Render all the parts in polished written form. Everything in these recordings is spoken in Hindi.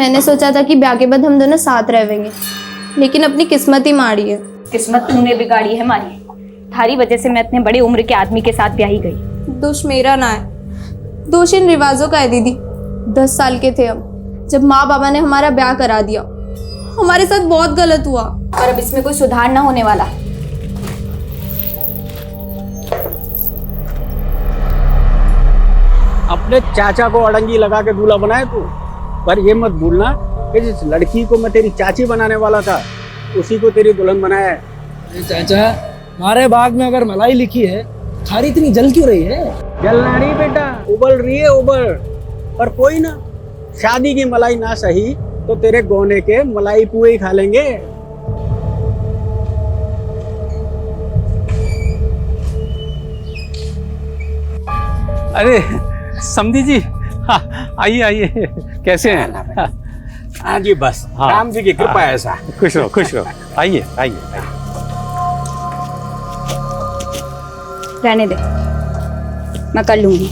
मैंने सोचा था कि ब्याह के बाद हम दोनों साथ रहेंगे, लेकिन अपनी किस्मत ही माड़ी है। किस्मत तूने बिगाड़ी है मारी। थारी वजह से मैं इतने बड़े उम्र के आदमी के साथ ब्याही गई। दोष मेरा ना है, दोष इन रिवाजों का है दीदी। 10 साल के थे हम जब माँ बाबा ने हमारा ब्याह करा दिया। हमारे साथ बहुत गलत हुआ और अब इसमें कोई सुधार ना होने वाला। अपने चाचा को अड़ंगी लगा के दूल्हा बनाए तू, पर ये मत भूलना कि जिस लड़की को मैं तेरी चाची बनाने वाला था उसी को तेरी दुल्हन बनाया है। चाचा, हमारे बाग में अगर मलाई लिखी है, थारी इतनी जल क्यों रही है? जलना नहीं बेटा, उबल रही है उबल। पर कोई ना, शादी की मलाई ना सही तो तेरे गोने के मलाई पुए ही खा लेंगे। अरे समधी जी, आइए आइए, कैसे हैं? हाँ जी, बस हाँ, राम जी की कृपा है ऐसा। खुश रहो खुश रहो, आइए आइए आइए। रहने दे, मैं कर लूंगी।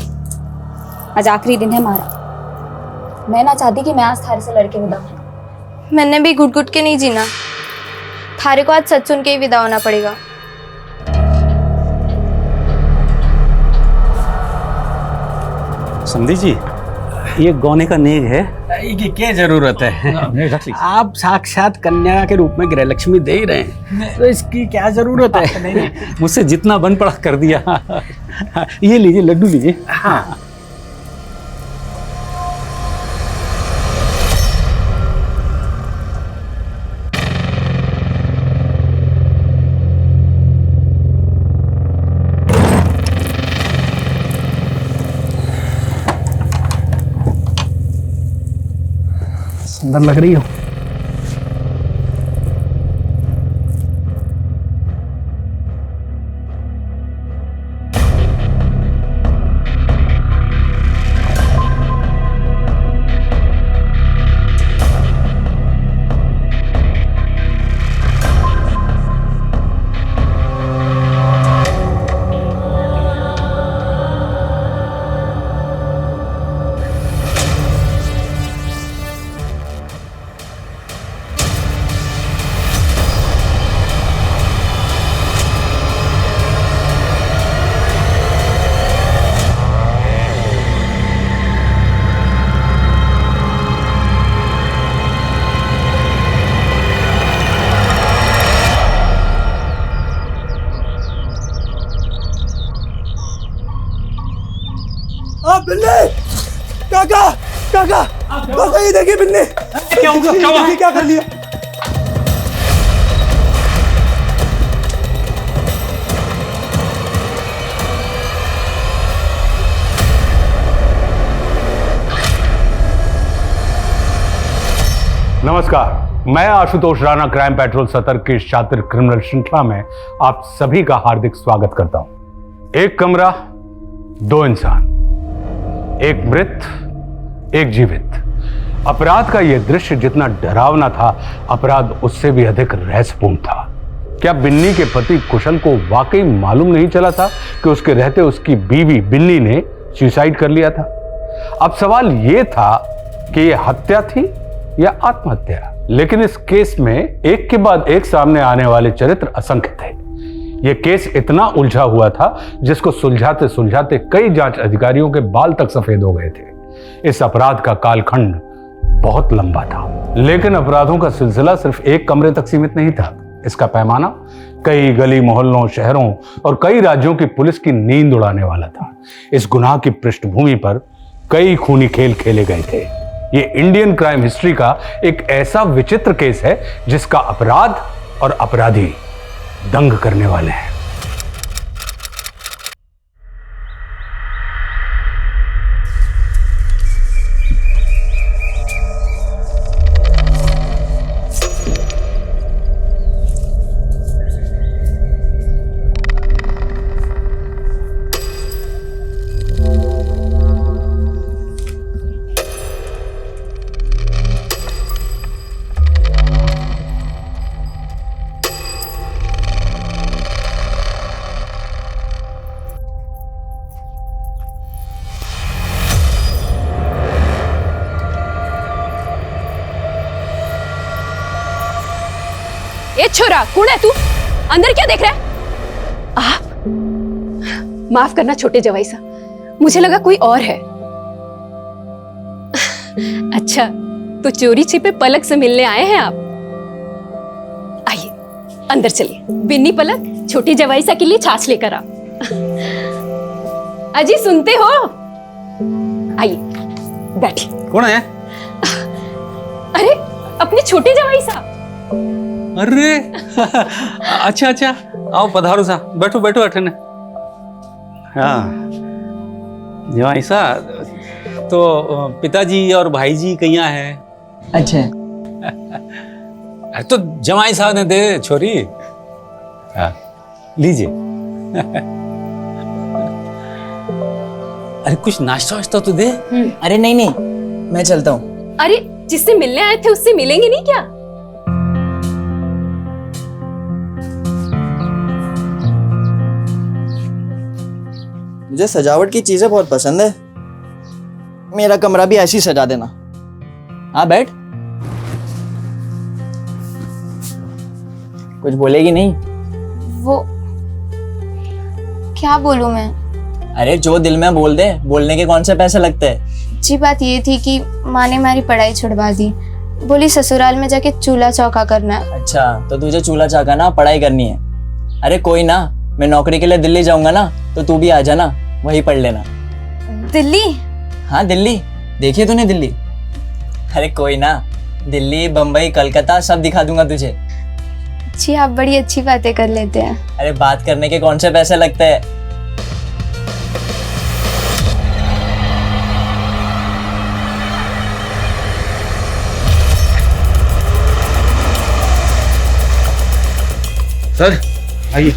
आज आखिरी दिन है हमारा। मैं ना चाहती कि मैं आज थारे से लड़के विदा हूं। मैंने भी घुट घुट के नहीं जीना। थारे को आज सच सुन के ही विदा होना पड़ेगा। समधी जी, ये गौने का नेग है। की क्या जरूरत है? रख लीजिए। आप साक्षात कन्या के रूप में गृह लक्ष्मी दे ही रहे हैं, तो इसकी क्या जरूरत है? नहीं, मुझसे जितना बन पड़ा कर दिया। ये लीजिए, लड्डू लीजिए। हाँ, सुंदर लग रही हो। बिल्ली, काका काका, काका ये देखिए बिल्ली। क्या हुआ? क्या हुआ? क्या कर लिया? नमस्कार, मैं आशुतोष राणा क्राइम पेट्रोल सतर्क की शातिर क्रिमिनल श्रृंखला में आप सभी का हार्दिक स्वागत करता हूं। एक कमरा, 2 इंसान, एक मृत, एक जीवित। अपराध का यह दृश्य जितना डरावना था, अपराध उससे भी अधिक रहस्यपूर्ण था। क्या बिन्नी के पति कुशल को वाकई मालूम नहीं चला था कि उसके रहते उसकी बीवी बिन्नी ने सुसाइड कर लिया था? अब सवाल यह था कि यह हत्या थी या आत्महत्या। लेकिन इस केस में एक के बाद एक सामने आने वाले चरित्र असंख्य थे। यह केस इतना उलझा हुआ था जिसको सुलझाते सुलझाते कई जांच अधिकारियों के बाल तक सफेद हो गए थे। इस अपराध का कालखंड बहुत लंबा था, लेकिन अपराधों का सिलसिला सिर्फ एक कमरे तक सीमित नहीं था। इसका पैमाना कई गली मोहल्लों, शहरों और कई राज्यों की पुलिस की नींद उड़ाने वाला था। इस गुनाह की पृष्ठभूमि पर कई खूनी खेल खेले गए थे। ये इंडियन क्राइम हिस्ट्री का एक ऐसा विचित्र केस है जिसका अपराध और अपराधी दंग करने वाले हैं। ए छोरा, कौन है तू? अंदर क्या देख रहा है? आप माफ करना छोटे जवाई सा, मुझे लगा कोई और है। अच्छा, तो चोरी छिपे पलक से मिलने आए हैं आप? आइए अंदर चलिए। बिन्नी पलक, छोटी जवाई सा के लिए छाछ लेकर आ। अजी सुनते हो? आइए बैठिए। कौन है? अरे अपने छोटे जवाई सा। अरे अच्छा अच्छा, आओ पधारो सा, बैठो बैठो अठन। हाँ जवाई सा, तो पिताजी और भाई जी कहाँ है? अच्छा अरे तो जवाई साहब ने दे छोरी। हाँ लीजिए। अरे कुछ नाश्ता वाश्ता तो दे। अरे नहीं नहीं, मैं चलता हूँ। अरे जिससे मिलने आए थे उससे मिलेंगे नहीं क्या? मुझे सजावट की चीजें बहुत पसंद है, मेरा कमरा भी ऐसे ही सजा देना। हाँ बैठ। कुछ बोलेगी नहीं? वो क्या बोलूं मैं? अरे जो दिल में बोल दे, बोलने के कौन से पैसे लगते हैं। अच्छी बात ये थी कि माँ ने हमारी पढ़ाई छुड़वा दी, बोली ससुराल में जाके चूल्हा चौका करना है। अच्छा तो तुझे चूल्हा चाका ना पढ़ाई करनी है। अरे कोई ना, मैं नौकरी के लिए दिल्ली जाऊंगा ना, तो तू भी आ जाना, वहीं पढ़ लेना। दिल्ली? हाँ दिल्ली, देखिए तूने दिल्ली? अरे कोई ना, दिल्ली बम्बई कलकत्ता सब दिखा दूंगा तुझे। जी आप बड़ी अच्छी बातें कर लेते हैं। अरे बात करने के कौन से पैसे लगते हैं। सर आइए।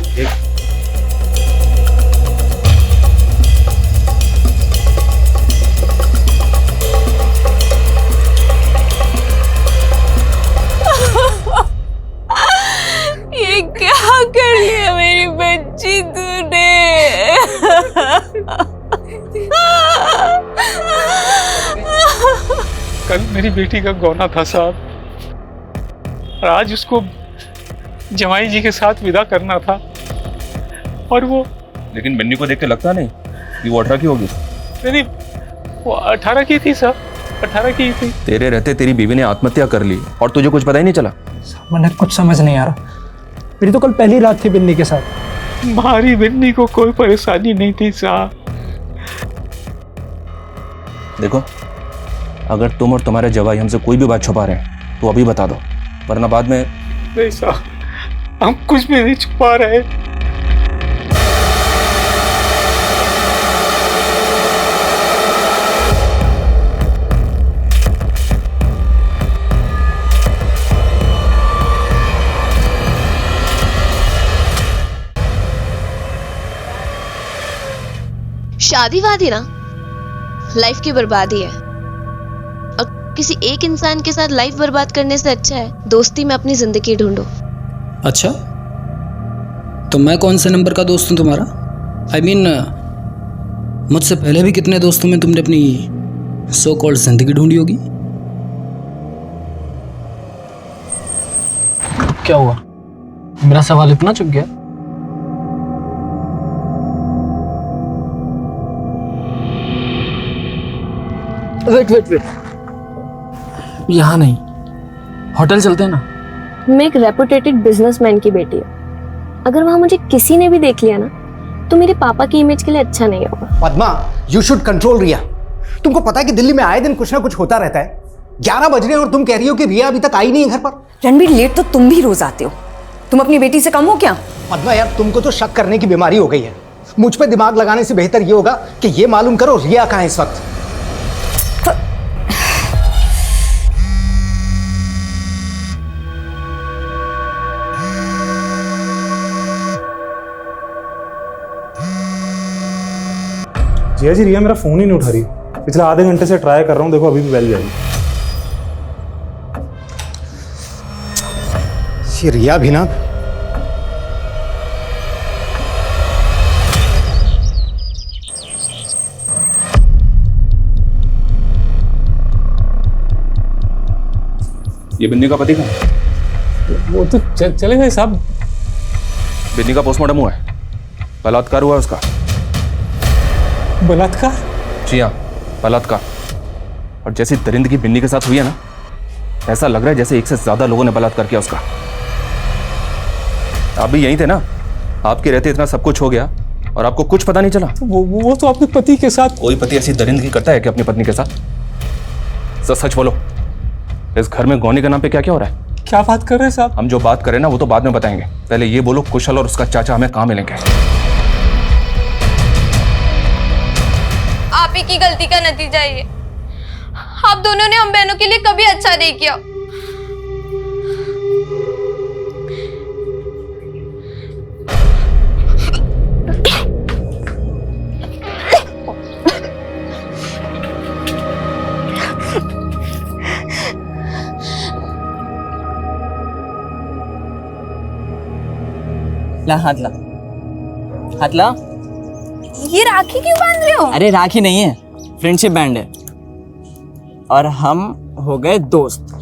ये क्या कर लिया मेरी बच्ची तूने? कल मेरी बेटी का गौना था साहब, और आज उसको जमाई जी के साथ विदा करना था, और वो। लेकिन बिन्नी को देख के लगता नहीं कि वो 18 की होगी। नहीं, वो 18 की थी सर, 18 की थी। तेरे रहते तेरी बीवी ने आत्महत्या कर ली और तुझे कुछ पता ही नहीं चला। मैंने कुछ समझ नहीं आ रहा, मेरी तो कल पहली रात थी बिन्नी के साथ। हमारी बिन्नी को कोई परेशानी नहीं थी साहब। देखो, अगर तुम और तुम्हारे जवाई हमसे कोई भी बात छुपा रहे हैं तो अभी बता दो, वरना बाद में। नहीं साहब, हम कुछ भी नहीं छुपा रहे। शादी वादी ना लाइफ की बर्बादी है, और किसी एक इंसान के साथ लाइफ बर्बाद करने से अच्छा है दोस्ती में अपनी जिंदगी ढूंढो। अच्छा, तो मैं कौन से नंबर का दोस्त हूँ तुम्हारा? I mean, मुझसे पहले भी कितने दोस्तों में तुमने अपनी सो कॉल्ड जिंदगी ढूंढी होगी। क्या हुआ, मेरा सवाल इतना चुप गया? वेट, यहाँ नहीं, होटल चलते हैं ना। मैं एक रेपुटेटेड बिजनेसमैन की बेटी हूँ, अगर वहाँ मुझे किसी ने भी देख लिया ना तो मेरे पापा की इमेज के लिए अच्छा नहीं होगा। पद्मा, यू शुड कंट्रोल रिया। तुमको पता है कि दिल्ली में आए दिन कुछ ना कुछ होता रहता है। 11 बज रहे हैं और तुम कह रही हो कि रिया अभी तक आई नहीं है घर पर। रणबीर, लेट तो तुम भी रोज आते हो, तुम अपनी बेटी से कम हो क्या? पद्मा यार, तुमको तो शक करने की बीमारी हो गई है। मुझ पे दिमाग लगाने से बेहतर ये होगा कि ये मालूम करो रिया कहाँ है इस वक्त। जिया जी, रिया मेरा फोन ही नहीं उठा रही। पिछले आधे घंटे से ट्राई कर रहा हूँ, देखो अभी भी बेल जाएगी। ये रिया भी ना, ये बिन्नी का पति कहाँ है? वो तो चले गए साहब। बिन्नी का पोस्टमार्टम हुआ है, बलात्कार हुआ है उसका। बलात्कार? जी हाँ, बलात्कार। और जैसी दरिंदगी बिन्नी के साथ हुई है ना, ऐसा लग रहा है जैसे एक से ज्यादा लोगों ने बलात्कार किया उसका। आप भी यहीं थे ना, आपके रहते इतना सब कुछ हो गया और आपको कुछ पता नहीं चला। वो तो अपने पति के साथ। कोई पति ऐसी दरिंदगी करता है कि अपनी पत्नी के साथ? सच बोलो, इस घर में गौनी के नाम पे क्या क्या हो रहा है? क्या बात कर रहे हैं साहब? हम जो बात करें ना वो तो बाद में बताएंगे, पहले ये बोलो कुशल और उसका चाचा हमें कहाँ मिलेंगे? आप ही की गलती का नतीजा है ये। आप दोनों ने हम बहनों के लिए कभी अच्छा नहीं किया। ला हाथ ला, हाथ ला। ये राखी क्यों बांध रहे हो? अरे राखी नहीं है, फ्रेंडशिप बैंड है। और हम हो गए दोस्त।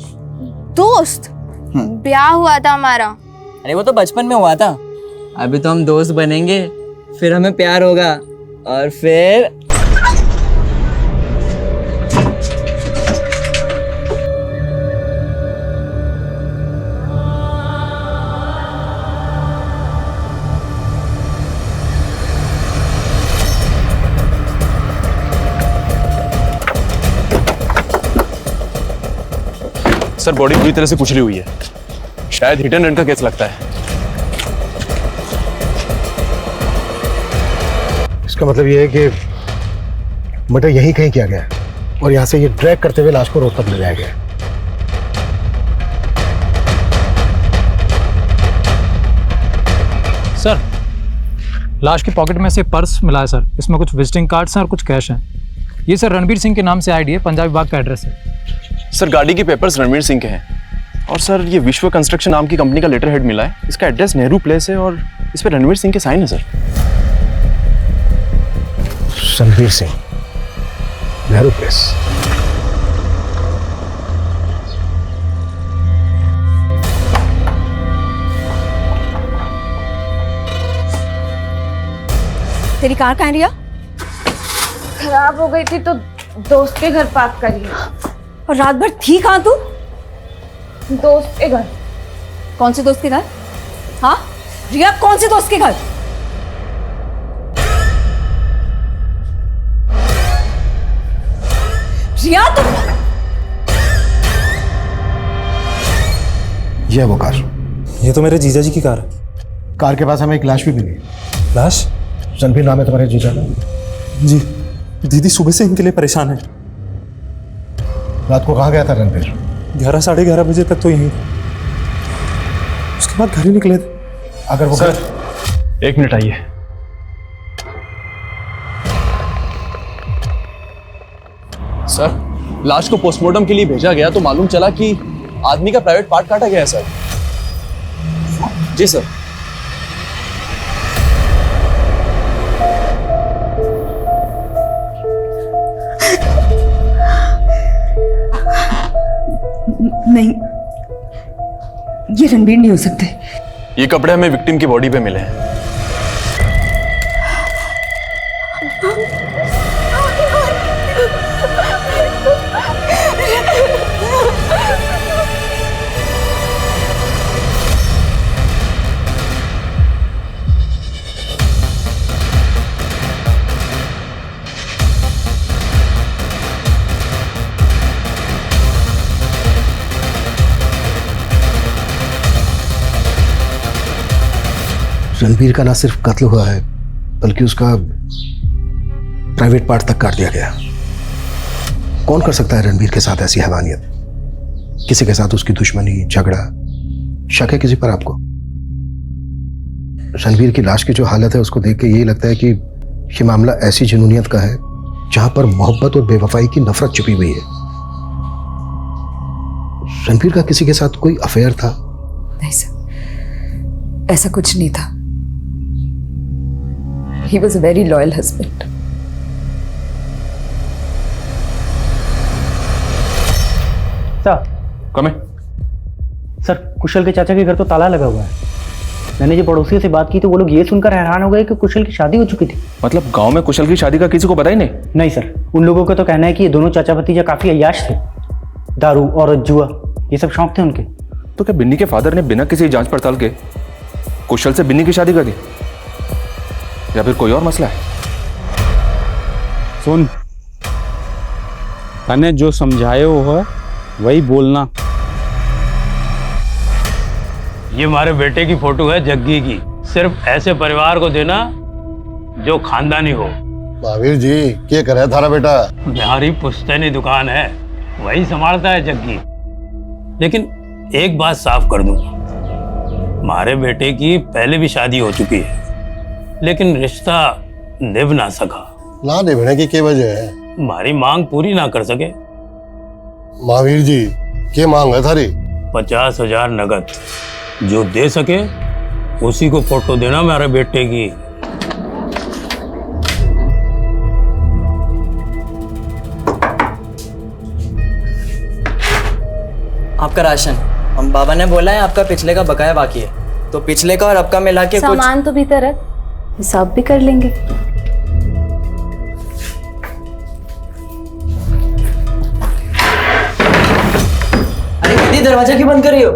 दोस्त? ब्याह हुआ था हमारा। अरे वो तो बचपन में हुआ था, अभी तो हम दोस्त बनेंगे, फिर हमें प्यार होगा और फिर सर बॉडी पूरी तरह से कुचली हुई है, शायद हिट एंड रन का केस लगता है। इसका मतलब ये है कि मर्डर यहीं कहीं किया गया है और यहाँ से ये ड्रैग करते हुए लाश को रोड तक ले जाया गया। सर, लाश की पॉकेट में से पर्स मिला है सर। इसमें कुछ विजिटिंग कार्ड्स हैं और कुछ कैश हैं। ये सर रणबीर सिंह के नाम से आईडी है, पंजाब विभाग का एड्रेस है। सर गाड़ी के पेपर्स रणवीर सिंह के हैं और सर ये विश्व कंस्ट्रक्शन नाम की कंपनी का लेटर हेड मिला है। इसका एड्रेस नेहरू प्लेस है और इस पर रणवीर सिंह के साइन है सर। रणवीर सिंह, नेहरू प्लेस। तेरी कार कहाँ है रिया? खराब हो गई थी तो दोस्त के घर पार्क करी। और रात भर थी कहाँ तू? दोस्त के घर। कौन से दोस्त के घर? हाँ रिया, कौन से दोस्त के घर? रिया तुम। ये है वो कार। ये तो मेरे जीजा जी की कार है। कार के पास हमें एक लाश भी मिली। लाश? रणबीर नाम है तुम्हारे जीजा का? जी, दीदी सुबह से इनके लिए परेशान है। रात को कहाँ गया था रणबीर? 11 साढ़े 11 बजे तक तो यहीं था, उसके बाद घर ही निकले थे। अगर वो सर, एक मिनट आइए। सर, लाश को पोस्टमार्टम के लिए भेजा गया तो मालूम चला कि आदमी का प्राइवेट पार्ट काटा गया है सर। जी सर। नहीं, ये रणबीर नहीं हो सकते। ये कपड़े हमें विक्टिम की बॉडी पे मिले हैं। रणबीर का ना सिर्फ कत्ल हुआ है बल्कि उसका प्राइवेट पार्ट तक काट दिया गया। कौन कर सकता है रणबीर के साथ ऐसी हैवानियत? किसी के साथ उसकी दुश्मनी, झगड़ा, शक है किसी पर आपको? रणबीर की लाश की जो हालत है उसको देख के यही लगता है कि ये मामला ऐसी जुनूनियत का है जहां पर मोहब्बत और बेवफाई की नफरत छुपी हुई है। रणबीर का किसी के साथ कोई अफेयर था? नहीं सर, ऐसा कुछ नहीं था। He was a very loyal husband. Sir, come in. Sir Kushal के चाचा के घर तो ताला लगा हुआ है। मैंने जो पड़ोसियों से बात की तो वो लोग ये सुनकर हैरान हो गए कि कुशल की शादी हो चुकी थी। मतलब गांव में कुशल की शादी का किसी को पता ही नहीं? नहीं सर, उन लोगों का तो कहना है कि ये दोनों चाचा भतीजा काफी अय्याश थे, दारू और जुआ ये सब शौक थे उनके। तो क्या बिन्नी के फादर ने बिना किसी जांच पड़ताल के कुशल से बिन्नी की शादी कर दी, या फिर कोई और मसला है? सुन, तने जो समझाए हो है वही बोलना। ये हमारे बेटे की फोटो है जग्गी की। सिर्फ ऐसे परिवार को देना जो खानदानी हो। महावीर जी, क्या करे थारा बेटा? बिहारी पुश्तैनी दुकान है, वही संभालता है जग्गी। लेकिन एक बात साफ कर दूं, हमारे बेटे की पहले भी शादी हो चुकी है, लेकिन रिश्ता निभ ना सका। ना निभने की क्या वजह है? हमारी मांग पूरी ना कर सके। महावीर जी, क्या मांग है थारी? 50,000 नगद, जो दे सके उसी को फोटो देना मेरे बेटे की। आपका राशन, हम बाबा ने बोला है आपका पिछले का बकाया बाकी है, तो पिछले का और अब का मिला के कुछ सामान तो भीतर रख, हिसाब भी कर लेंगे। अरे दीदी, दरवाजा क्यों बंद कर रही हो?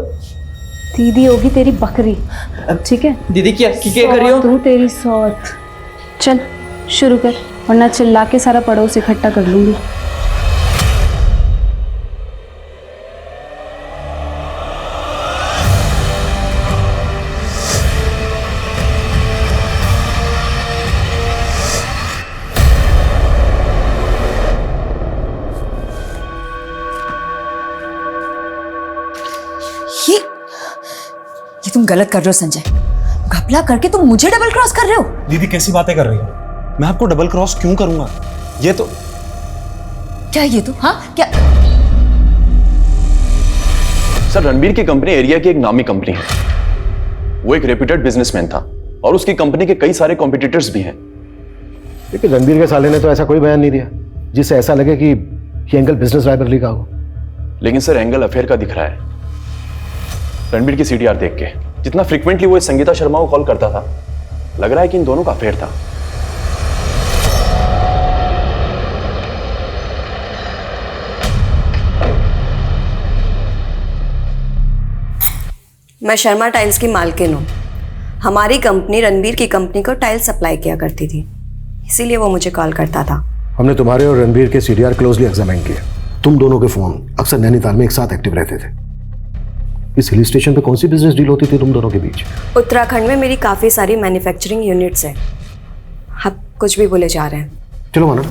दीदी होगी तेरी बकरी, ठीक है? दीदी क्या कर रही हो? तू तेरी सौत। चल शुरू कर, वरना चिल्ला के सारा पड़ोस इकट्ठा कर लूंगी। ये तुम गलत कर रहे हो संजय। घपला करके तुम मुझे डबल क्रॉस कर रहे हो। दीदी कैसी बातें कर रही हो? मैं आपको डबल क्रॉस क्यों करूंगा? ये तो क्या ये तो? हाँ क्या? सर, रणबीर की कंपनी एरिया की एक नामी कंपनी है। वो एक रेप्यूटेड बिजनेसमैन था और उसकी कंपनी के कई सारे कॉम्पिटिटर्स भी हैं। लेकिन रणबीर के साले ने तो ऐसा कोई बयान नहीं दिया जिससे ऐसा लगे कि ये एंगल बिजनेस राइवलरी का हो। लेकिन सर, एंगल अफेयर का दिख रहा है। रणबीर की सीडीआर देख के जितना फ्रीक्वेंटली वो संगीता शर्मा को कॉल करता था, लग रहा है कि इन दोनों का अफेयर था। मैं शर्मा टाइल्स की मालकिन हूँ। हमारी कंपनी रणबीर की कंपनी को टाइल्स सप्लाई किया करती थी, इसीलिए वो मुझे कॉल करता था। हमने तुम्हारे और रणबीर के सीडीआर क्लोजली एग्जामिन किए। तुम दोनों के फोन अक्सर नैनीताल में एक साथ एक्टिव रहते थे। इस हिल स्टेशन पे कौन सी बिजनेस डील होती थी तुम दोनों के बीच? उत्तराखंड में मेरी काफ़ी सारी मैन्युफैक्चरिंग यूनिट्स हैं। आप कुछ भी बोले जा रहे हैं। चलो मानो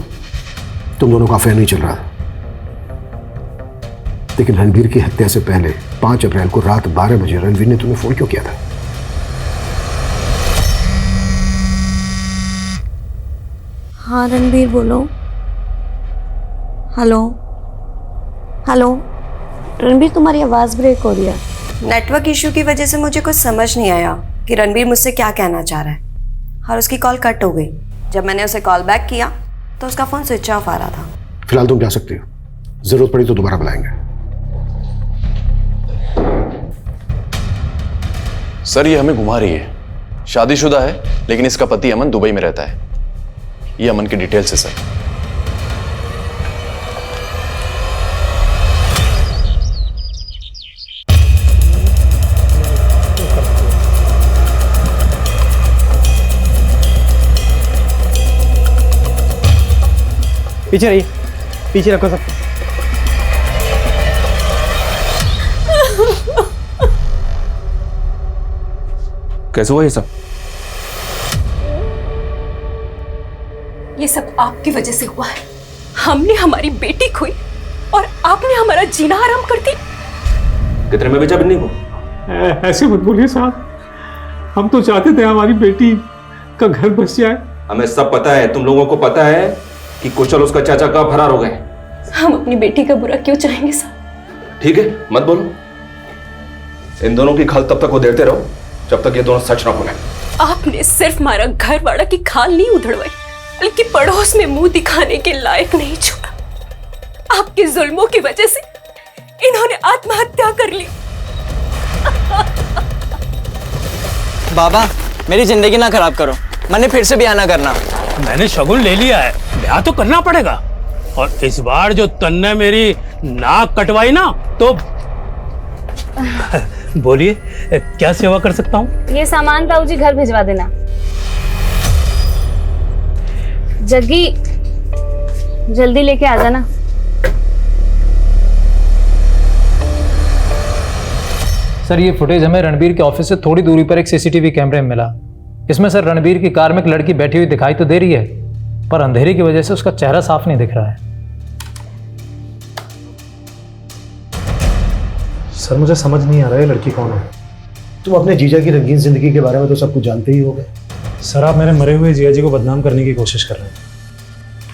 तुम दोनों का अफेयर नहीं चल रहा, लेकिन रणबीर की हत्या से पहले 5 अप्रैल को रात 12 बजे रणबीर ने तुम्हें फोन क्यों किया था? हाँ रणबीर बोलो। Hello hello. रणबीर, तुम्हारी आवाज़ ब्रेक हो रही है। नेटवर्क इशू की वजह से मुझे कुछ समझ नहीं आया कि रणबीर मुझसे क्या कहना चाह रहा है, और उसकी कॉल कट हो गई। जब मैंने उसे कॉल बैक किया तो उसका फ़ोन स्विच ऑफ आ रहा था। फिलहाल तुम जा सकती हो, जरूरत पड़ी तो दोबारा बुलाएंगे। सर, ये हमें घुमा रही है। शादीशुदा है, लेकिन इसका पति अमन दुबई में रहता है। ये अमन की डिटेल्स है सर। पीछे रहिए, पीछे रखो सब। कैसे हुआ ये सब? ये सब आपकी वजह से हुआ है। हमने हमारी बेटी खोई और आपने हमारा जीना हराम कर दी। कितने में बेचा बिन्नी को? ऐसे मत बोलिए साहब, हम तो चाहते थे हमारी बेटी का घर बस जाए। हमें सब पता है, तुम लोगों को पता है कि कुशल उसका चाचा कब फरार हो गए। हम अपनी बेटी का बुरा क्यों चाहेंगे साहब? ठीक है, मत बोलो। इन दोनों की खल तब तक वो देते रहो जब तक ये दोनों सच ना बोले। आपने सिर्फ हमारा घर वाला की खाल नहीं उधड़वाई, बल्कि पड़ोस में मुंह दिखाने के लायक नहीं छोड़ा। आपके जुल्मों की वजह से इन्होंने आत्महत्या कर ली। बाबा मेरी जिंदगी ना खराब करो, मैंने फिर से ब्याह ना करना। मैंने शगुन ले लिया है, ब्याह तो करना पड़ेगा। और इस बार जो तन्ने मेरी नाक कटवाई ना, तो बोलिए क्या सेवा कर सकता हूँ? ये सामान ताऊ जी घर भिजवा देना। जग्गी जल्दी लेके आ जाना। सर ये फुटेज हमें रणबीर के ऑफिस से थोड़ी दूरी पर एक सीसीटीवी कैमरे में मिला। इसमें सर रणबीर की कार में एक लड़की बैठी हुई दिखाई तो दे रही है, पर अंधेरे की वजह से उसका चेहरा साफ नहीं दिख रहा है। सर मुझे समझ नहीं आ रहा है लड़की कौन है। तुम अपने जीजा की रंगीन जिंदगी के बारे में तो सब कुछ जानते ही होगे। सर आप मेरे मरे हुए जीजा जी को बदनाम करने की कोशिश कर रहे हैं।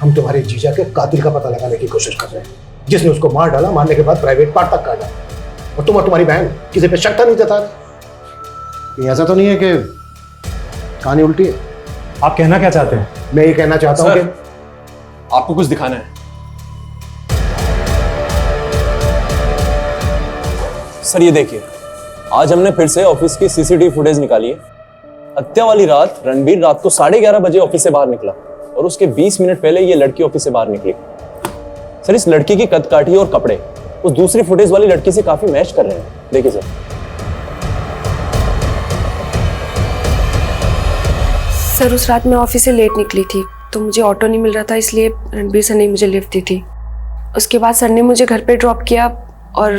हम तुम्हारे जीजा के कातिल का पता लगाने की कोशिश कर रहे हैं, जिसने उसको मार डाला, मारने के बाद प्राइवेट पार्ट तक काटा। और तुम और तुम्हारी बहन किसी पे शक नहीं जता। ऐसा तो नहीं है कि कहानी उल्टी है? आप कहना क्या चाहते हैं? मैं ये कहना चाहता हूँ कि आपको कुछ दिखाना है। सर ये देखिए, आज हमने फिर से ऑफिस की सीसीटीवी फुटेज निकाली है। हत्या वाली रात रणबीर रात को 11:30 बजे ऑफिस से बाहर निकला और उसके 20 मिनट पहले ये लड़की ऑफिस से बाहर निकली। सर इस लड़की की कदकाठी और कपड़े उस दूसरी फुटेज वाली लड़की से काफी मैच कर रहे हैं। देखिए सर उस रात मैं ऑफिस से लेट निकली थी तो मुझे ऑटो नहीं मिल रहा था, इसलिए रणबीर सर ने मुझे लिफ्ट दी थी। उसके बाद सर ने मुझे घर पे ड्रॉप किया और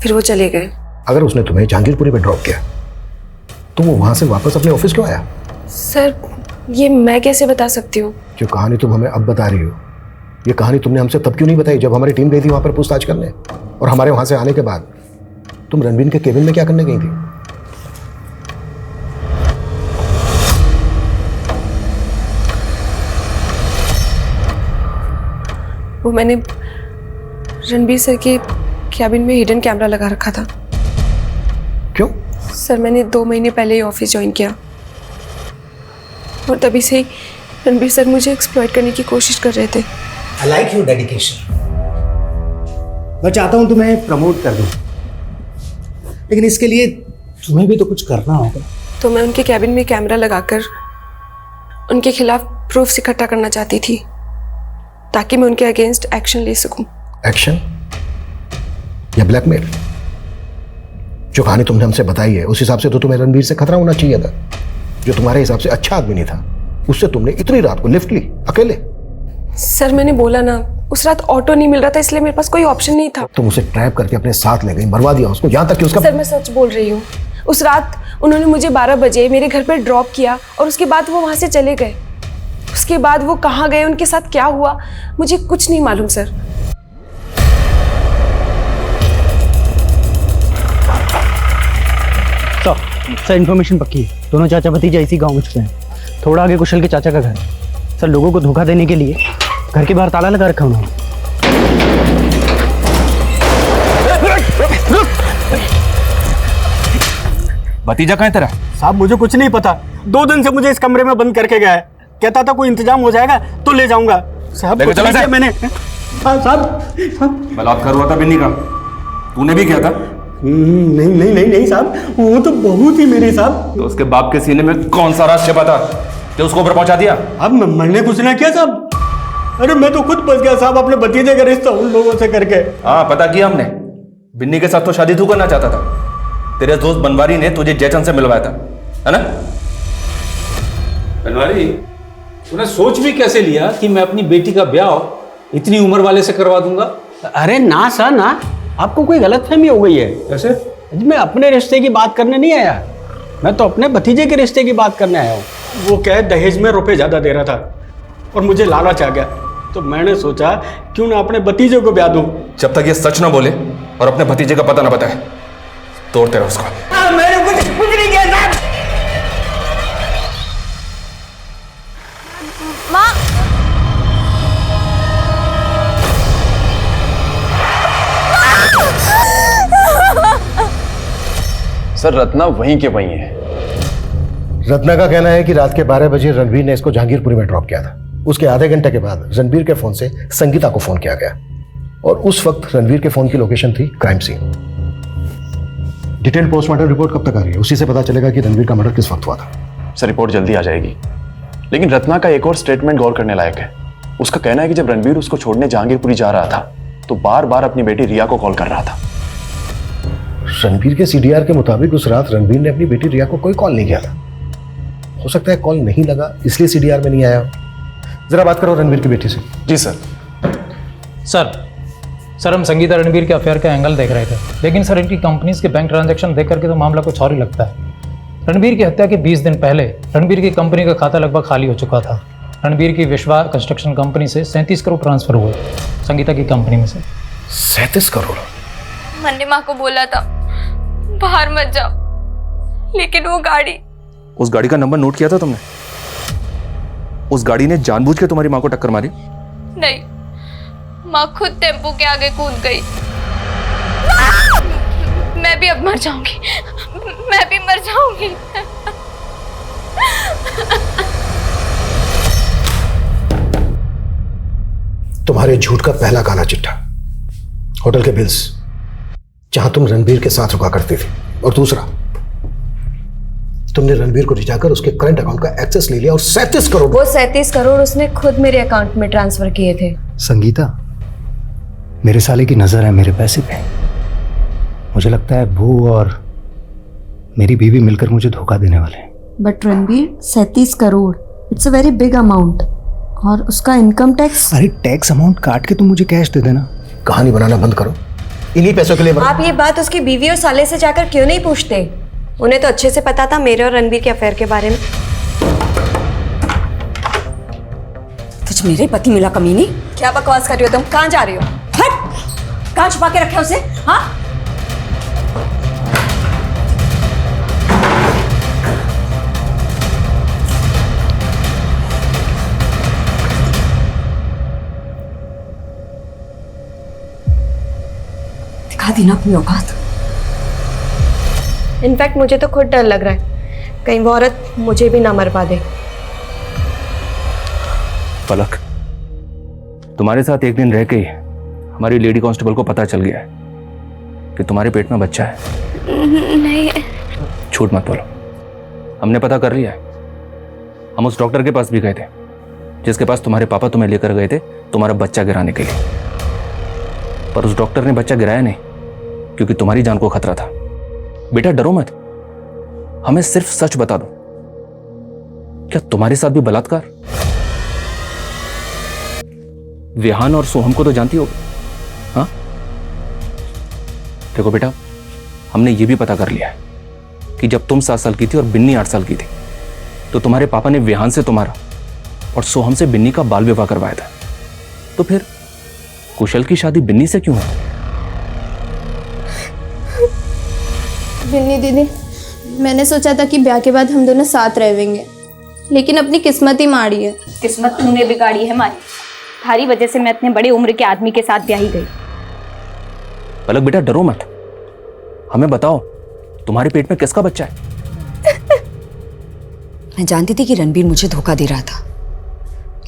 फिर वो चले गए। अगर उसने तुम्हें जहांगीरपुरी पे ड्रॉप किया तो वो वहां से वापस अपने ऑफिस क्यों आया? सर ये मैं कैसे बता सकती हूँ? जो कहानी तुम हमें अब बता रही हो, ये कहानी तुमने हमसे तब क्यों नहीं बताई जब हमारी टीम गई थी वहां पर पूछताछ करने? और हमारे वहां से आने के बाद तुम रणबीर के केबिन में क्या करने गई थी? वो मैंने रणबीर सर के कैबिन में हिडन कैमरा लगा रखा था। क्यों? सर मैंने 2 महीने पहले ही ऑफिस ज्वाइन किया और तभी से ही रणबीर सर मुझे एक्सप्लॉइट करने की कोशिश कर रहे थे। I like your dedication. मैं चाहता हूं तुम्हें प्रमोट कर दूं, लेकिन इसके लिए तुम्हें भी तो कुछ करना होगा। तो मैं उनके कैबिन में कैमरा लगाकर उनके खिलाफ प्रूफ्स इकट्ठा करना चाहती थी ताकि मैं उनके अगेंस्ट एक्शन ले सकूं। एक्शन या ब्लैकमेल? जो कहानी तुमने हमसे बताई है उस हिसाब से तो तुम्हें रणबीर से खतरा होना चाहिए था। जो तुम्हारे हिसाब से अच्छा आदमी नहीं था, उससे तुमने इतनी रात को लिफ्ट ली अकेले। सर मैंने बोला ना, उस रात ऑटो नहीं मिल रहा था इसलिए मेरे पास कोई ऑप्शन नहीं था। तुम उसे ट्रैप करके अपने साथ ले गई, मरवा दिया उसको, यहाँ तक कि उसका। सर मैं सच बोल रही हूँ। उस रात उन्होंने मुझे 12 बजे मेरे घर पे ड्रॉप किया और उसके बाद वो वहां से चले गए। उसके बाद वो कहाँ गए, उनके साथ क्या हुआ, मुझे कुछ नहीं मालूम सर। सर इन्फॉर्मेशन पक्की है, दोनों चाचा भतीजा इसी गांव में छुपे हैं। थोड़ा आगे कुशल के चाचा का घर है। सर लोगों को धोखा देने के लिए घर के बाहर ताला लगा रखा उन्होंने। भतीजा कहाँ है तेरा? साहब मुझे कुछ नहीं पता, 2 दिन से मुझे इस कमरे में बंद करके गया है। कहता था कोई इंतजाम हो जाएगा तो ले जाऊंगा। साहब कुछ नहीं किया मैंने। साहब बलात्कार हुआ था बिन्नी का, तूने भी किया था? नहीं नहीं नहीं नहीं साहब, वो तो बहू थी मेरी साहब। तो उसके बाप के सीने में कौन सा राज छिपा था जो उसको ऊपर पहुंचा दिया? अब मैंने कुछ ना किया साहब। अरे मैं तो खुद फंस गया साहब अपने भतीजे का रिश्ता उन लोगों से करके। हाँ पता किया हमने, बिन्नी के साथ तो शादी तू करना चाहता था। तेरे दोस्त बनवारी ने तुझे जयचंद से मिलवाया था, है ना? बनवारी, तूने सोच भी कैसे लिया कि मैं अपनी बेटी का ब्याह इतनी उम्र वाले से करवा दूंगा? अरे ना सर ना, आपको कोई गलतफहमी हो गई है। कैसे? मैं अपने रिश्ते की बात करने नहीं आया, मैं तो अपने भतीजे के रिश्ते की बात करने आया हूँ। वो क्या है, दहेज में रुपए ज्यादा दे रहा था और मुझे लालच आ गया, तो मैंने सोचा क्यों ना अपने भतीजे को ब्याह दूं। जब तक ये सच ना बोले और अपने भतीजे का पता ना बताए, तोड़ते रहो उसको। मैंने कुछ नहीं किया साहब। माँ, सर रत्ना वहीं के वहीं है। रत्ना का कहना है कि रात के 12 बजे रणबीर ने इसको जहांगीरपुरी में ड्रॉप किया था। उसके आधे घंटे के बाद रणबीर के फोन से संगीता को फोन किया गया और उस वक्त रणबीर के फोन की लोकेशन थी crime scene. Detail postmortem report कब तक आ रही है? उसी से पता चलेगा कि रणबीर का मर्डर किस वक्त हुआ था। सर रिपोर्ट जल्दी आ जाएगी, लेकिन रत्ना का एक और स्टेटमेंट गौर करने लायक है। उसका कहना है कि जब रणबीर उसको छोड़ने जहांगीरपुरी जा रहा था तो बार बार अपनी बेटी रिया को कॉल कर रहा था। रणबीर के सीडीआर के मुताबिक उस रात रणबीर ने अपनी बेटी रिया को कोई कॉल नहीं किया था। हो सकता है कॉल नहीं लगा इसलिए सीडीआर में नहीं आया। जरा बात करो रणबीर की बेटी से। जी सर। सर हम संगीता रणबीर के अफेयर का एंगल देख रहे थे, लेकिन सर इनकी कंपनीज के बैंक ट्रांजैक्शन देख करके तो मामला कुछ और ही लगता है। रणबीर की हत्या के 20 दिन पहले रणबीर की कंपनी का खाता लगभग खाली हो चुका था। रणबीर की विश्वा कंस्ट्रक्शन कंपनी से 37 करोड़ ट्रांसफर हुए संगीता की कंपनी में से। 37 करोड़? मैंने माँ को बोला था बाहर मत जाओ, लेकिन वो गाड़ी। उस गाड़ी का नंबर नोट किया था तुमने? उस गाड़ी ने जानबूझ के तुम्हारी माँ को टक्कर मारी? नहीं, माँ खुद टेम्पो के आगे कूद गई। मैं भी अब मर जाऊंगी, मैं भी मर जाऊंगी। तुम्हारे झूठ का पहला काला चिट्ठा, होटल के बिल्स जहां तुम रणबीर के साथ रुका करती थी, और दूसरा तुमने रणबीर को रिझाकर उसके करंट अकाउंट का एक्सेस ले लिया और 37 करोड़। वो 37 करोड़ उसने खुद मेरे अकाउंट में ट्रांसफर किए थे। संगीता, मेरे साले की नजर है मेरे पैसे पे। मुझे लगता है वो और मेरी बीवी मिलकर मुझे धोखा देने वाले हैं। But Ranbir, 37 crore it's a very big amount, और उसका इनकम टैक्स। अरे टैक्स अमाउंट काट के तुम मुझे कैश दे देना। कहानी बनाना बंद करो, इन्हीं पैसों के लिए आप ये बात उसकी बीवी और साले से जाकर क्यों नहीं पूछते? उन्हें तो अच्छे से पता था मेरे और रणबीर के अफेयर के बारे में। तुझ मेरे पति मिला कमीनी? क्या बकवास कर रही हो तुम? कहाँ जा रही हो? हट! कहाँ छुपा के रखे उसे? हाँ? दिखा दी ना अपनी औकात। इनफैक्ट मुझे तो खुद डर लग रहा है कहीं वो औरत मुझे भी ना मरवा दे। पलक, तुम्हारे साथ एक दिन रह के हमारी लेडी कांस्टेबल को पता चल गया है कि तुम्हारे पेट में बच्चा है। नहीं। झूठ मत बोलो, हमने पता कर लिया है। हम उस डॉक्टर के पास भी गए थे जिसके पास तुम्हारे पापा तुम्हें लेकर गए थे तुम्हारा बच्चा गिराने के लिए, पर उस डॉक्टर ने बच्चा गिराया नहीं क्योंकि तुम्हारी जान को खतरा था। बेटा डरो मत, हमें सिर्फ सच बता दो, क्या तुम्हारे साथ भी बलात्कार? विहान और सोहम को तो जानती होगी, हाँ? देखो बेटा, हमने ये भी पता कर लिया है कि जब तुम 7 साल की थी और बिन्नी 8 साल की थी तो तुम्हारे पापा ने विहान से तुम्हारा और सोहम से बिन्नी का बाल विवाह करवाया था। तो फिर कुशल की शादी बिन्नी से क्यों है? बिन्नी दीदी, मैंने सोचा था कि ब्याह के बाद हम दोनों साथ रहेंगे, लेकिन अपनी किस्मत ही माड़ी है। किस्मत तूने बिगाड़ी है हमारी। थारी वजह से मैं इतने बड़े उम्र के आदमी के साथ ब्याही गई। पलक बेटा डरो मत, हमें बताओ तुम्हारे पेट में किसका बच्चा है? मैं जानती थी कि रणबीर मुझे धोखा दे रहा था,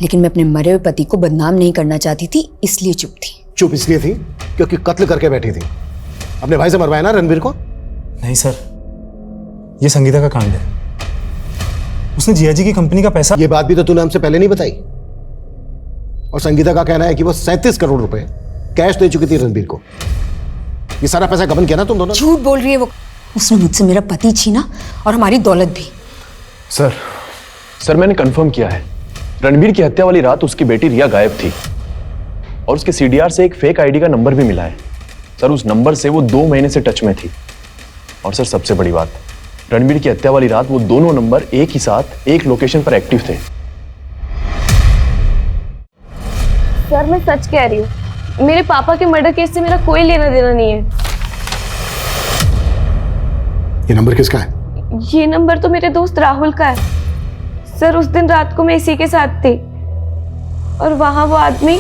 लेकिन मैं अपने मरे हुए पति को बदनाम नहीं करना चाहती थी, इसलिए चुप थी। चुप इसलिए थी क्योंकि कत्ल करके बैठी थी। अपने भाई से मरवाया ना रणबीर को? नहीं सर, ये संगीता का कांड है। उसने जिया जी की कंपनी का पैसा। ये बात भी तो तूने हमसे पहले नहीं बताई। और संगीता का कहना है कि वो 37 करोड़ रुपए कैश दे चुकी थी रणबीर को। ये सारा पैसा गबन किया ना तुम दोनों? झूठ बोल रही है वो। उसने मुझसे मेरा पति छीना और हमारी दौलत भी। सर मैंने कंफर्म किया है, रणबीर की हत्या वाली रात उसकी बेटी रिया गायब थी और उसके सीडीआर से एक फेक आईडी का नंबर भी मिला है। सर उस नंबर से वो 2 महीने से टच में थी। और सर सबसे बड़ी बात, रणबीर की हत्या वाली रात वो दोनों नंबर एक ही साथ एक लोकेशन पर एक्टिव थे। सर मैं सच कह रही हूँ, मेरे पापा के मर्डर केस से मेरा कोई लेना देना नहीं है। ये नंबर किसका है? ये नंबर तो मेरे दोस्त राहुल का है। सर उस दिन रात को मैं इसी के साथ थी और वहां वो आदमी।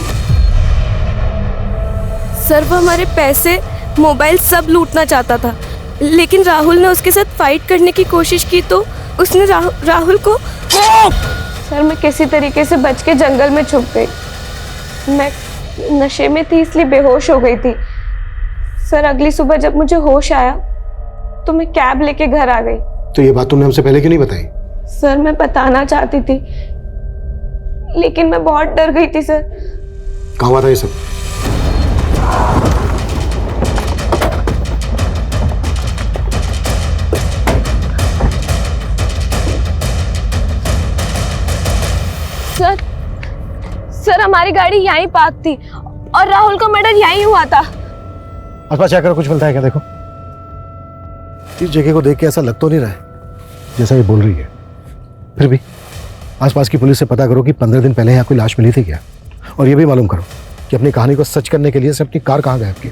सर वो हमारे पैसे, मोबाइल सब लूटना चाहता था, लेकिन राहुल ने उसके साथ फाइट करने की कोशिश की तो उसने राहुल को। सर मैं किसी तरीके से बच के जंगल में छुप गई। मैं नशे में थी इसलिए बेहोश हो गई थी। सर अगली सुबह जब मुझे होश आया तो मैं कैब लेके घर आ गई। तो ये बात तुमने हमसे पहले क्यों नहीं बताई? सर मैं बताना चाहती थी लेकिन मैं बहुत डर गई थी सर। कहाँ हुआ था ये सब? सर हमारी गाड़ी यहीं पार्क थी और राहुल का मर्डर यहीं हुआ था। आसपास चेक करो, कुछ मिलता है क्या? देखो, इस जगह को देख के ऐसा लग तो नहीं रहा है जैसा ये बोल रही है। फिर भी आसपास की पुलिस से पता करो कि 15 दिन पहले यहाँ कोई लाश मिली थी क्या, और ये भी मालूम करो कि अपनी कहानी को सच करने के लिए से अपनी कार कहाँ गायब की।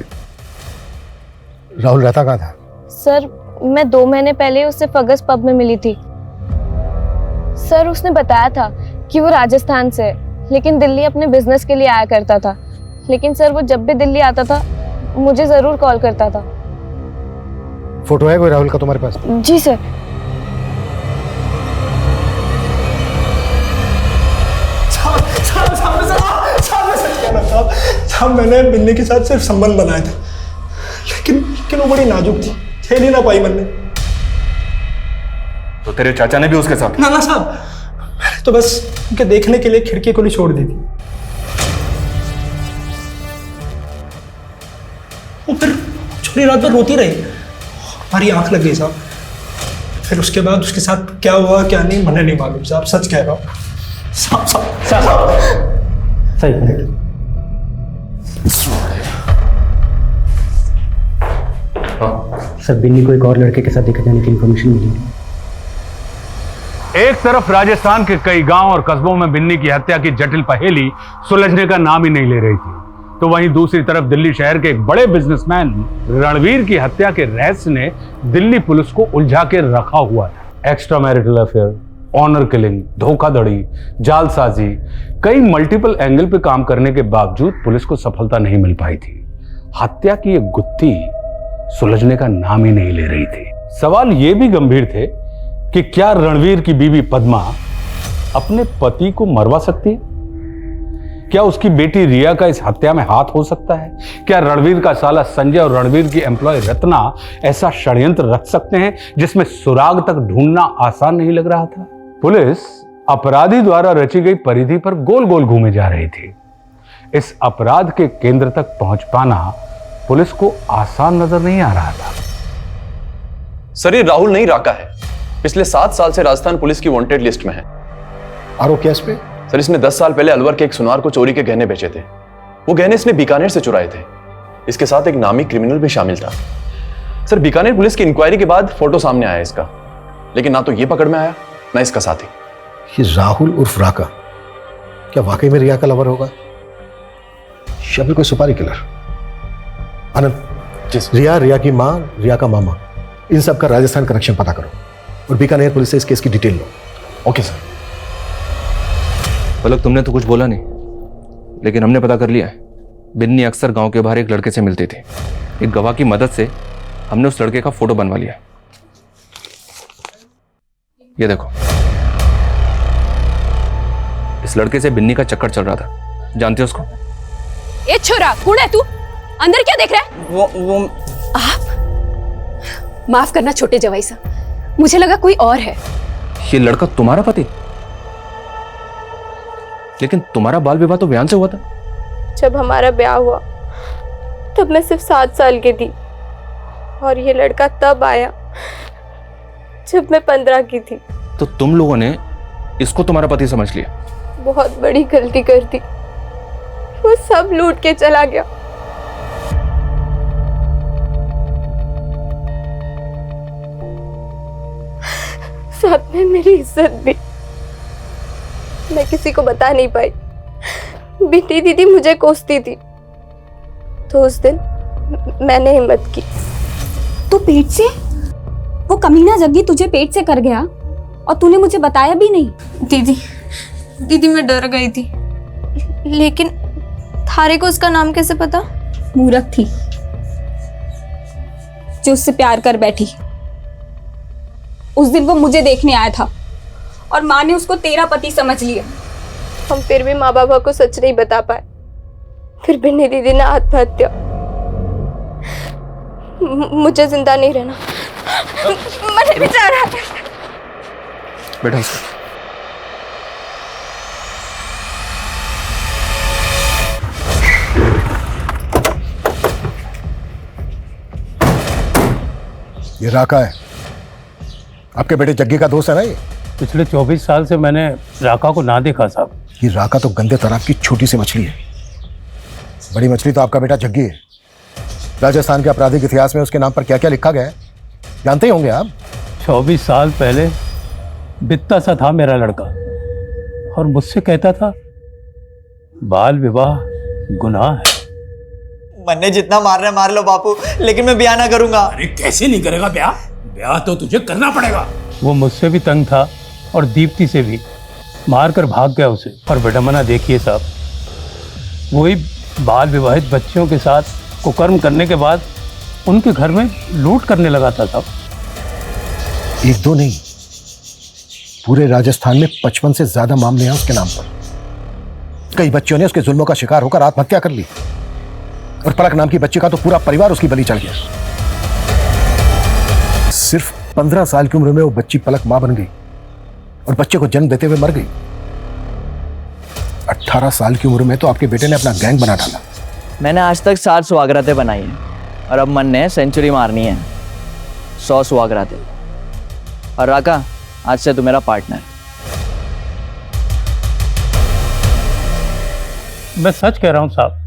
राहुल रहता कहाँ था? सर मैं 2 महीने पहले उससे फगस पब में मिली थी। सर उसने बताया था कि वो राजस्थान से है लेकिन दिल्ली अपने बिजनेस के लिए आया करता था। लेकिन सर वो जब भी दिल्ली आता था मुझे जरूर कॉल करता था। फोटो है कोई राहुल का तुम्हारे पास? जी सर। साहब मैंने बिन्नी के साथ सिर्फ संबंध बनाया था, लेकिन वो बड़ी नाजुक थी, खेल ही ना पाई मैंने। तो तेरे चाचा ने भी उसके साथ? ना साहब, मैंने तो बस उनके देखने के लिए खिड़की खुली छोड़ दी थी। वो फिर छोटी रात भर रोती रही, हमारी आंख लग गई साहब। फिर उसके बाद उसके साथ क्या हुआ क्या नहीं मुझे नहीं मालूम साहब, सच कह रहा हूँ साहब। सही सर, बिन्नी को एक और लड़के के साथ देखा जाने की इंफॉर्मेशन मिली। एक तरफ राजस्थान के कई गांव और कस्बों में बिन्नी की हत्या की जटिल पहेली सुलझने का नाम ही नहीं ले रही थी, तो वहीं दूसरी तरफ दिल्ली शहर के एक बड़े बिजनेसमैन रणवीर की हत्या के रहस्य ने दिल्ली पुलिस को उलझा के रखा हुआ था। Extra marital affair, honour killing, धोखाधड़ी, जालसाजी, कई मल्टीपल एंगल पे काम करने के बावजूद पुलिस को सफलता नहीं मिल पाई थी। हत्या की एक गुत्थी सुलझने का नाम ही नहीं ले रही थी। सवाल ये भी गंभीर थे कि क्या रणवीर की बीवी पद्मा अपने पति को मरवा सकती है? क्या उसकी बेटी रिया का इस हत्या में हाथ हो सकता है? क्या रणवीर का साला संजय और रणवीर की एम्प्लॉय रत्ना ऐसा षड्यंत्र रच सकते हैं जिसमें सुराग तक ढूंढना आसान नहीं लग रहा था? पुलिस अपराधी द्वारा रची गई परिधि पर गोल गोल घूमे जा रही थी। इस अपराध के केंद्र तक पहुंच पाना पुलिस को आसान नजर नहीं आ रहा था। सर, ये राहुल नहीं राका है, पिछले 7 साल से राजस्थान पुलिस की वांटेड लिस्ट में है। आरोप केस पे? सर, इसने 10 साल पहले अलवर के एक सुनार को चोरी के गहने बेचे थे। वो गहने इसने बीकानेर से चुराए थे। इसके साथ एक नामी क्रिमिनल भी शामिल था। सर, बीकानेर पुलिस की इंक्वायरी के बाद फोटो सामने आया इसका, लेकिन ना तो ये पकड़ में आया ना इसका साथी। ये राहुल उर्फ राका क्या वाकई में रिया का लवर होगा या फिर कोई सुपारी किलर? आनंद, रिया की माँ, रिया का मामा, इन सब का राजस्थान कनेक्शन पता करो और बीकानेर पुलिस से इस केस की डिटेल लो। Okay sir. पलक, तुमने तो कुछ बोला नहीं, लेकिन हमने पता कर लिया है। बिन्नी अक्सर गांव के बाहर एक लड़के से मिलती थी। एक गवाह की मदद से हमने उस लड़के का फोटो बनवा लिया। ये देखो, इस लड़के से बिन्नी का चक्कर चल रहा था। जानते हो उसको? ए छोरा, कौन है तू? अंदर क्या देख रहा है? वो आप माफ करना छोटे जवाई साहब, मुझे लगा कोई और है। ये लड़का तुम्हारा पति? लेकिन तुम्हारा बाल विवाह तो बयान से हुआ था। जब हमारा ब्याह हुआ तब मैं सिर्फ 7 साल की थी और ये लड़का तब आया जब मैं 15 की थी। तो तुम लोगों ने इसको तुम्हारा पति समझ लिया? बहुत बड़ी गलती कर दी, वो सब लूट के चला गया। साथ में मेरी इज्जत भी। मैं किसी को बता नहीं पाई। बिन्नी दीदी मुझे कोसती थी, तो उस दिन मैंने हिम्मत की। तो पेट से? वो कमीना जग्गी तुझे पेट से कर गया और तूने मुझे बताया भी नहीं? दीदी मैं डर गई थी, लेकिन थारे को उसका नाम कैसे पता? मूर्ख थी जो उससे प्यार कर बैठी। उस दिन वो मुझे देखने आया था और माँ ने उसको तेरा पति समझ लिया। हम फिर भी माँ बाबा को सच नहीं बता पाए। फिर बिन्नी दीदी ने आत्महत्या। मुझे जिंदा नहीं रहना, मरे बेचारा। बेटा ये राका है, आपके बेटे जग्गी का दोस्त है ना ये? पिछले 24 साल से मैंने राका को ना देखा साहब। ये राका तो गंदे तालाब की छोटी सी मछली है, बड़ी मछली तो आपका बेटा जग्गी है। राजस्थान के आपराधिक इतिहास में उसके नाम पर क्या क्या लिखा गया है जानते ही होंगे आप। 24 साल पहले बित्ता सा था मेरा लड़का और मुझसे कहता था बाल विवाह गुनाह है। मन्ने जितना मार रहे मार लो बापू, लेकिन मैं ब्याह ना करूंगा। अरे कैसे नहीं करेगा ब्याह? ब्याह तो तुझे करना पड़ेगा। वो मुझसे भी तंग था और दीप्ति से भी, मार कर भाग गया उसे। और विडम्बना देखिए साहब, वही बाल विवाहित बच्चियों के साथ कुकर्म करने के बाद उनके घर में लूट करने लगा था साहब। एक दो नहीं, पूरे राजस्थान में 55 से ज्यादा मामले हैं उसके नाम पर। कई बच्चों ने उसके जुल्मों का शिकार होकर आत्महत्या कर ली और पलक नाम की बच्ची का तो पूरा परिवार उसकी बलि चढ़ गया। सिर्फ 15 साल की उम्र में वो बच्ची पलक मां बन गई और बच्चे को जन्म देते हुए मर गई। 18 साल की उम्र में तो आपके बेटे ने अपना गैंग बना डाला। मैंने आज तक 7 सुहागरातें बनाई हैं और अब मन ने सेंचुरी मारनी है, 100 सुहागरातें। और राका, आज से तू मेरा पार्टनर। मैं सच कह रहा हूं साहब,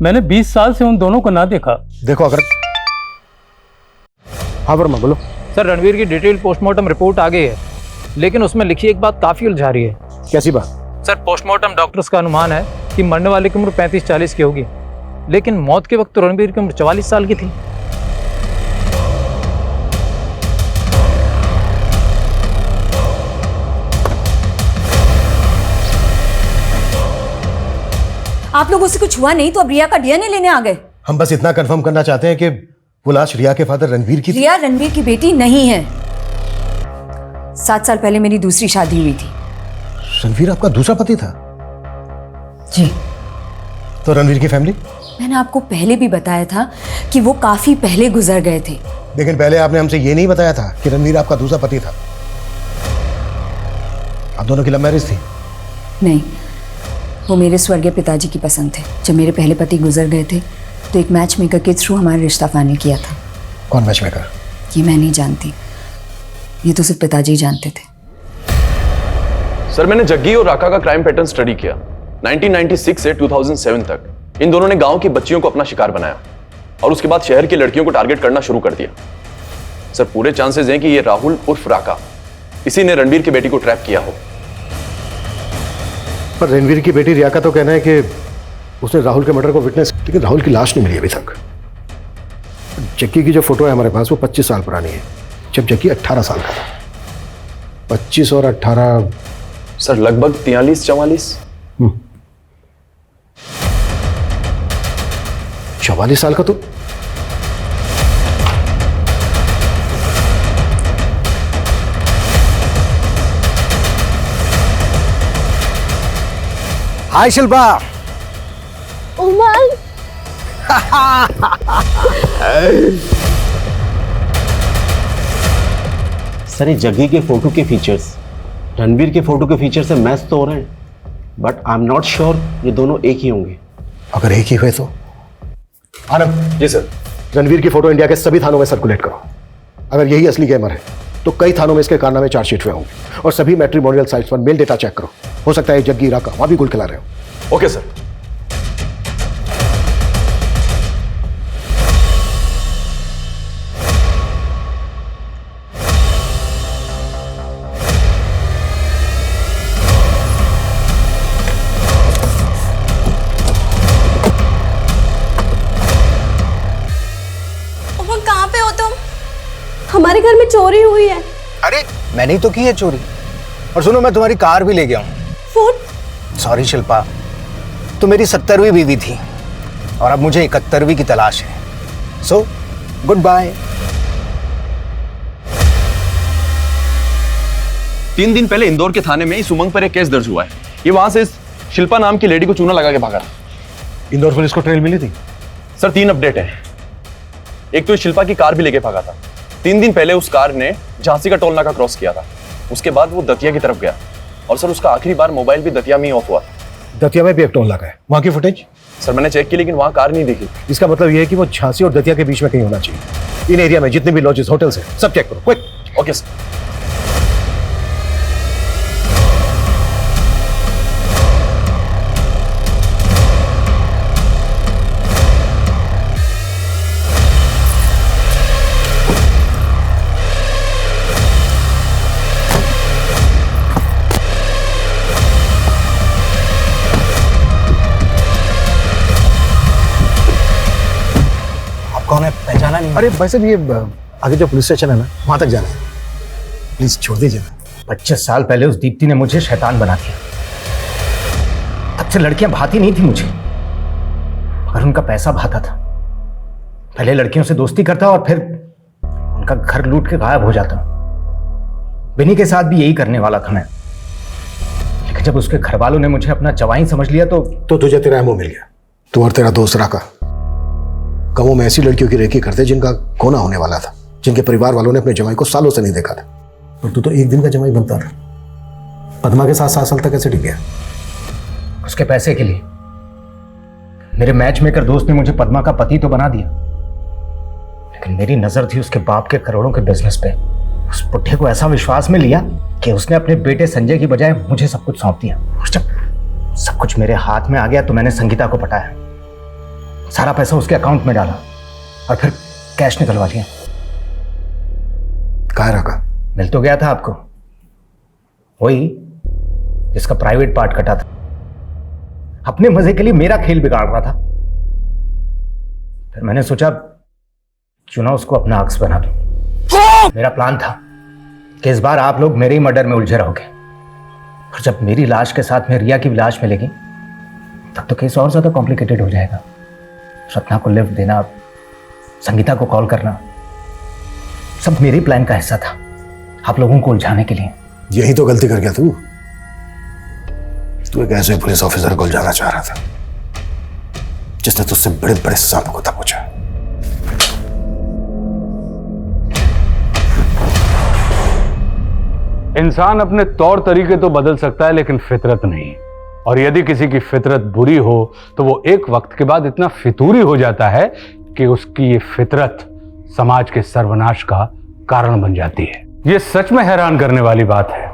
मैंने 20 साल से उन दोनों को ना देखा। देखो अगर हाँ वर्मा बोलो। सर रणवीर की डिटेल पोस्टमार्टम रिपोर्ट आ गई है, लेकिन उसमें लिखी एक बात काफी उलझा रही है। कैसी बात? सर पोस्टमार्टम डॉक्टर्स का अनुमान है कि मरने वाले की उम्र 35-40 की होगी, लेकिन मौत के वक्त तो रणवीर की उम्र 44 साल की थी। आप लोगों से कुछ हुआ नहीं तो अब रिया का डीएनए लेने आ गए। हम बस इतना कंफर्म करना चाहते हैं कि वो लाश रिया के फादर रणवीर की थी। रिया रणवीर की बेटी नहीं है। 7 साल पहले मेरी दूसरी शादी हुई थी। रणवीर आपका दूसरा पति था? जी। तो रणवीर की फैमिली? मैंने आपको पहले भी बताया था कि वो काफी पहले गुजर गए थे। लेकिन पहले आपने हमसे ये नहीं बताया था कि रणवीर आपका दूसरा पति था। आप दोनों की लव मैरिज थी? नहीं, वो मेरे स्वर्गीय पिताजी की पसंद थे। जब मेरे पहले पति गुजर गए थे तो एक मैच मेकर के थ्रू हमारा रिश्ता फाइनल किया था। कौन मैच मेकर? ये मैं नहीं जानती, ये तो सिर्फ पिताजी जानते थे। सर मैंने जग्गी और राका का क्राइम पैटर्न स्टडी किया। 1996 से 2007 तक इन दोनों ने गांव की बच्चियों को अपना शिकार बनाया और उसके बाद शहर की लड़कियों को टारगेट करना शुरू कर दिया। सर पूरे चांसेस हैं कि ये राहुल उर्फ राका, इसी ने रणवीर की बेटी को ट्रैप किया हो। पर रणवीर की बेटी रिया का तो कहना है कि उसने राहुल के मर्डर को विटनेस, लेकिन राहुल की लाश नहीं मिली अभी तक। जग्गी की जो फोटो है हमारे पास वो 25 साल पुरानी है, जब जग्गी 18 साल का था। 25 और 18 सर लगभग 43-44। 44 साल का तो हाय शिल्पा। उमल सर ये जग्गी के फोटो के फीचर्स रणवीर के फोटो के फीचर से मैच तो हो रहे हैं, but I am not sure ये दोनों एक ही होंगे। अगर एक ही हुए तो आनंद। जी सर। रणवीर की फोटो इंडिया के सभी थानों में सर्कुलेट करो। अगर यही असली गेमर है तो कई थानों में इसके कारनामे चार्जशीट हुए होंगे। और सभी मैट्रिमोनियल साइट्स पर मेल डेटा चेक करो, हो सकता है जग्गी राका वहां भी गुल खिला रहे हो। Okay sir. कहाँ पे हो तुम? हमारे घर में चोरी हुई है। अरे मैंने ही तो की है चोरी। और सुनो, मैं तुम्हारी कार भी ले गया हूँ। फोन? सॉरी शिल्पा, तो मेरी 70वीं बीवी थी और अब मुझे 71वीं की तलाश है। So good bye. 3 दिन पहले इंदौर के थाने में इस उमंग पर एक केस दर्ज हुआ है। ये वहां से इस शिल्पा नाम की लेडी को चूना लगा के भागा। इंदौर पुलिस को ट्रेल मिली थी? सर 3 अपडेट हैं। एक तो इस शिल्पा की कार भी लेके भागा था, 3 दिन पहले उस कार ने झांसी का टोल नाका क्रॉस किया था। उसके बाद वो दतिया की तरफ गया और सर उसका आखिरी बार मोबाइल भी दतिया में ही ऑफ हुआ। दतिया में भी एक टोल नाका है, वहाँ की फुटेज? सर मैंने चेक की लेकिन वहाँ कार नहीं दिखी। इसका मतलब ये है कि वो झांसी और दतिया के बीच में कहीं होना चाहिए। इन एरिया में जितने भी लॉजेस होटल्स हैं सब चेक करो, क्विक। Okay sir. कौन है, पहचाना नहीं? अरे वैसे भी ये आगे जो पुलिस स्टेशन है ना, वहां तक जाना है, प्लीज छोड़ दीजिए ना। 25 साल पहले उस दीप्ति ने मुझे शैतान बना दिया। तब से लड़कियां भाती नहीं थी मुझे, और उनका पैसा भाता था। पहले लड़कियों से दोस्ती करता और फिर उनका घर लूट के गायब हो जाता। बिन्नी के साथ भी यही करने वाला था मैं, लेकिन जब उसके घर वालों ने मुझे अपना जवाई समझ लिया तो तुझे तेरा एमओ मिल गया। तू और तेरा दोस्त राका गांवों में ऐसी लड़कियों की रेकी करते जिनका कोना होने वाला था, जिनके परिवार वालों ने अपने जमाई को सालों से नहीं देखा था। और तू तो एक दिन का जमाई बनता था। पद्मा के साथ 7 साल तक कैसे टिक गया? उसके पैसे के लिए। मेरे मैच मेकर दोस्त ने मुझे पद्मा का पति तो बना दिया, लेकिन मेरी नजर थी उसके बाप के करोड़ों के बिजनेस पे। उस पुट्ठे को ऐसा विश्वास में लिया कि उसने अपने बेटे संजय की बजाय मुझे सब कुछ सौंप दिया। और जब सब कुछ मेरे हाथ में आ गया तो मैंने संगीता को पटाया, सारा पैसा उसके अकाउंट में डाला और फिर कैश निकलवा लिया। कहाँ रखा? मिल तो गया था आपको, वही जिसका प्राइवेट पार्ट कटा था। अपने मजे के लिए मेरा खेल बिगाड़ रहा था। फिर मैंने सोचा क्यों ना उसको अपना अक्स बना दूं। मेरा प्लान था कि इस बार आप लोग मेरे ही मर्डर में उलझे रहोगे, और जब मेरी लाश के साथ में रिया की भी लाश मिलेगी तब तो केस और ज्यादा कॉम्प्लिकेटेड हो जाएगा। रत्ना को लिफ्ट देना, संगीता को कॉल करना, सब मेरे प्लान का हिस्सा था, आप लोगों को उलझाने के लिए। यही तो गलती कर गया तू। तू एक ऐसे पुलिस ऑफिसर को उलझाना चाह रहा था जिसने तुझसे बड़े बड़े सांप को दबोचा। इंसान अपने तौर तरीके तो बदल सकता है लेकिन फितरत नहीं। और यदि किसी की फितरत बुरी हो तो वो एक वक्त के बाद इतना फितूरी हो जाता है कि उसकी ये फितरत समाज के सर्वनाश का कारण बन जाती है। ये सच में हैरान करने वाली बात है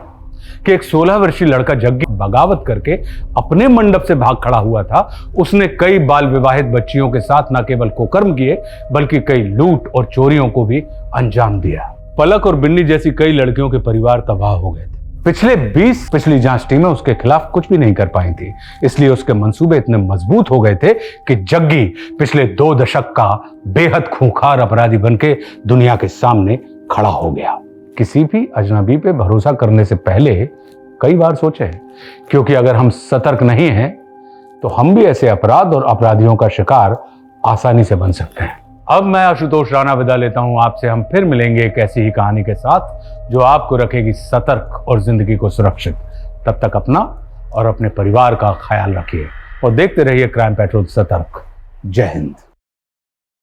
कि एक 16 वर्षीय लड़का जग्गी बगावत करके अपने मंडप से भाग खड़ा हुआ था। उसने कई बाल विवाहित बच्चियों के साथ न केवल कुकर्म किए बल्कि कई लूट और चोरियों को भी अंजाम दिया। पलक और बिन्नी जैसी कई लड़कियों के परिवार तबाह हो गए थे। पिछली जांच टीमें उसके खिलाफ कुछ भी नहीं कर पाई थी, इसलिए उसके मंसूबे इतने मजबूत हो गए थे कि जग्गी पिछले 2 दशक का बेहद खूंखार अपराधी बनके दुनिया के सामने खड़ा हो गया। किसी भी अजनबी पे भरोसा करने से पहले कई बार सोचे, क्योंकि अगर हम सतर्क नहीं हैं तो हम भी ऐसे अपराध और अपराधियों का शिकार आसानी से बन सकते हैं। अब मैं आशुतोष राणा विदा लेता हूं आपसे। हम फिर मिलेंगे एक ऐसी ही कहानी के साथ जो आपको रखेगी सतर्क और जिंदगी को सुरक्षित। तब तक अपना और अपने परिवार का ख्याल रखिए और देखते रहिए क्राइम पेट्रोल सतर्क। जय हिंद।